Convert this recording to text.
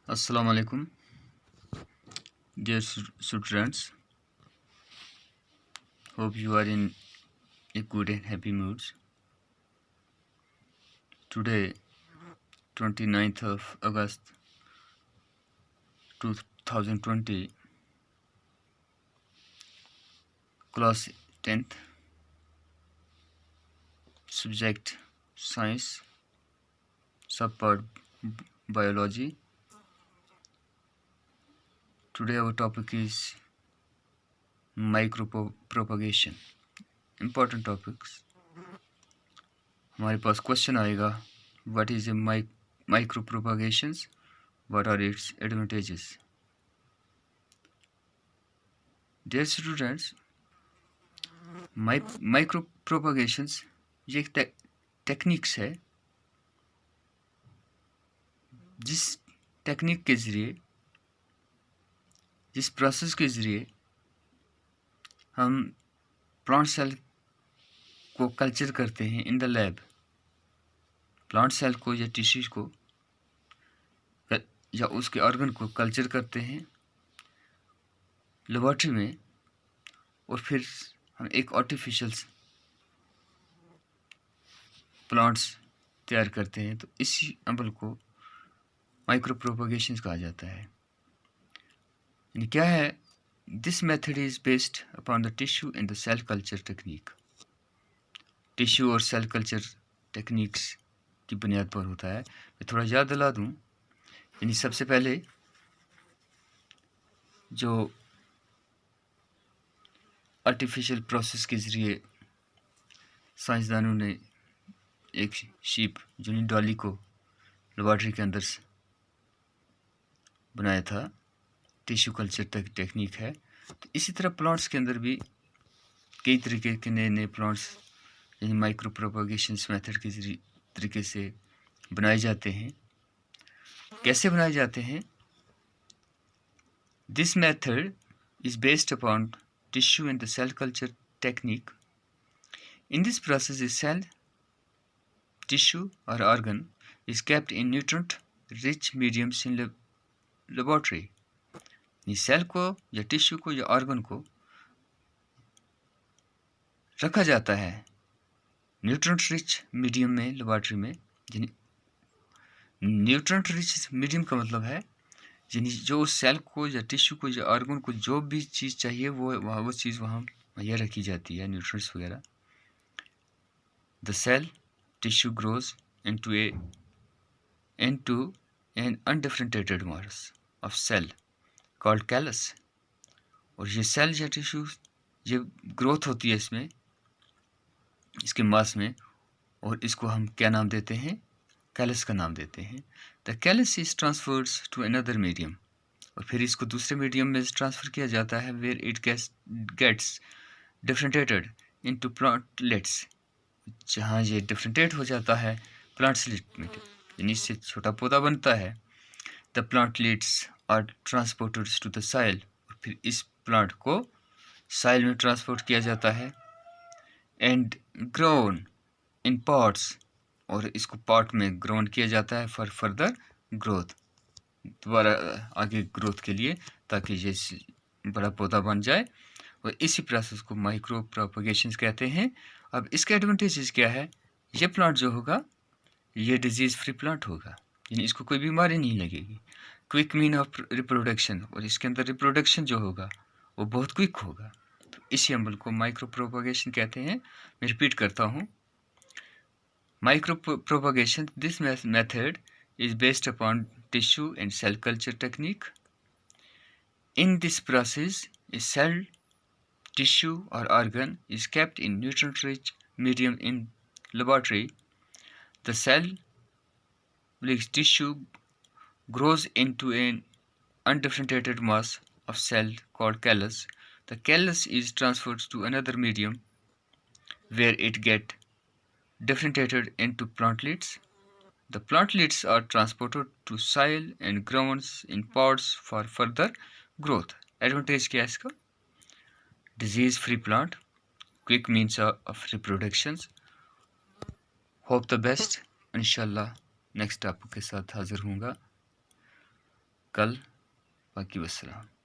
Assalamu alaikum, dear students. Hope you are in a good and happy moods. Today, 29th of August 2020, class 10th, subject science, subpart biology. Today our topic is micropropagation. Important topics. हमारे पास question आएगा, what is a micropropagations? What are its advantages? Dear students, micro propagations ये एक techniques है जिस technique के ज़रिए, जिस process के ज़रिए हम प्लांट सेल को कल्चर करते हैं in the lab. Plant cell को या टिश्यूज को या उसके ऑर्गन को कल्चर करते हैं लेबॉर्ट्री में, और फिर हम एक आर्टिफिशियल प्लांट्स तैयार करते हैं। तो इसी अमल को माइक्रो प्रोपगेशन कहा जाता है। यानी क्या है? This method is based upon the tissue in the cell culture technique. Tissue और सेल कल्चर टेक्निक्स की बुनियाद पर होता है। मैं थोड़ा याद दिला दूँ, यानी सबसे पहले जो आर्टिफिशियल प्रोसेस के ज़रिए साइंसदानों ने एक शीप जूनी डॉली को लेबॉर्ट्री के अंदर बनाया था, टिश्यू कल्चर टेक्निक है। तो इसी तरह प्लांट्स के अंदर भी कई तरीके के नए नए प्लांट्स यानी माइक्रो प्रोपगेशंस मेथड के तरीके से बनाए जाते हैं। कैसे बनाए जाते हैं? This method is based upon tissue and the cell culture technique. In this process, a cell, tissue or organ is kept in nutrient-rich mediums in laboratory. यानी सेल को या टिश्यू को या ऑर्गन को रखा जाता है न्यूट्रिएंट रिच मीडियम में लेबॉर्ट्री में। यानी न्यूट्रिएंट रिच मीडियम का मतलब है यानी जो सेल को या टिश्यू को या ऑर्गन को जो भी चीज़ चाहिए वो चीज़ वहाँ मुहैया रखी जाती है, न्यूट्रिएंट्स वगैरह। The cell tissue grows into an undifferentiated mass of cell called callus. और ये सेल या टिश्यू ये ग्रोथ होती है इसमें, इसके मास में, और इसको हम क्या नाम देते हैं? कैलस का नाम देते हैं। The callus is transfers to another medium, और फिर इसको दूसरे मीडियम में ट्रांसफ़र किया जाता है, where it gets differentiated into plantlets, जहाँ ये डिफरेंटेट हो जाता है प्लांटलेट में, यानी इससे छोटा पौधा बनता है। The plantlets are transported to the soil, और फिर इस प्लांट को सॉइल में ट्रांसपोर्ट किया जाता है। एंड ग्रोन इन पॉट्स, और इसको पॉट में ग्रोन किया जाता है फॉर फर्दर ग्रोथ, दोबारा आगे ग्रोथ के लिए, ताकि ये बड़ा पौधा बन जाए। और इसी प्रोसेस को माइक्रो प्रोपगेशंस कहते हैं। अब इसके एडवांटेजेस क्या है? ये प्लांट जो होगा ये डिजीज़ फ्री प्लांट होगा, यानी इसको कोई बीमारी नहीं लगेगी। क्विक मीन ऑफ रिप्रोडक्शन, और इसके अंदर रिप्रोडक्शन जो होगा वो बहुत क्विक होगा। तो इसी अमल को माइक्रो प्रोपगेशन कहते हैं। मैं रिपीट करता हूँ, micro propagation, this method is based upon tissue and cell culture technique. In this process, a cell, tissue or organ is kept in nutrient-rich medium in laboratory. The cell, like tissue, grows into an undifferentiated mass of cell called callus. The callus is transferred to another medium where it gets differentiated into plantlets. The plantlets are transported to soil and grown in pods for further growth. Advantage क्या है इसका? Disease free plant, quick means of reproductions. Hope the best. इंशाल्लाह next topic के साथ हाजिर होऊंगा। कल। बाकी वस्सलाम।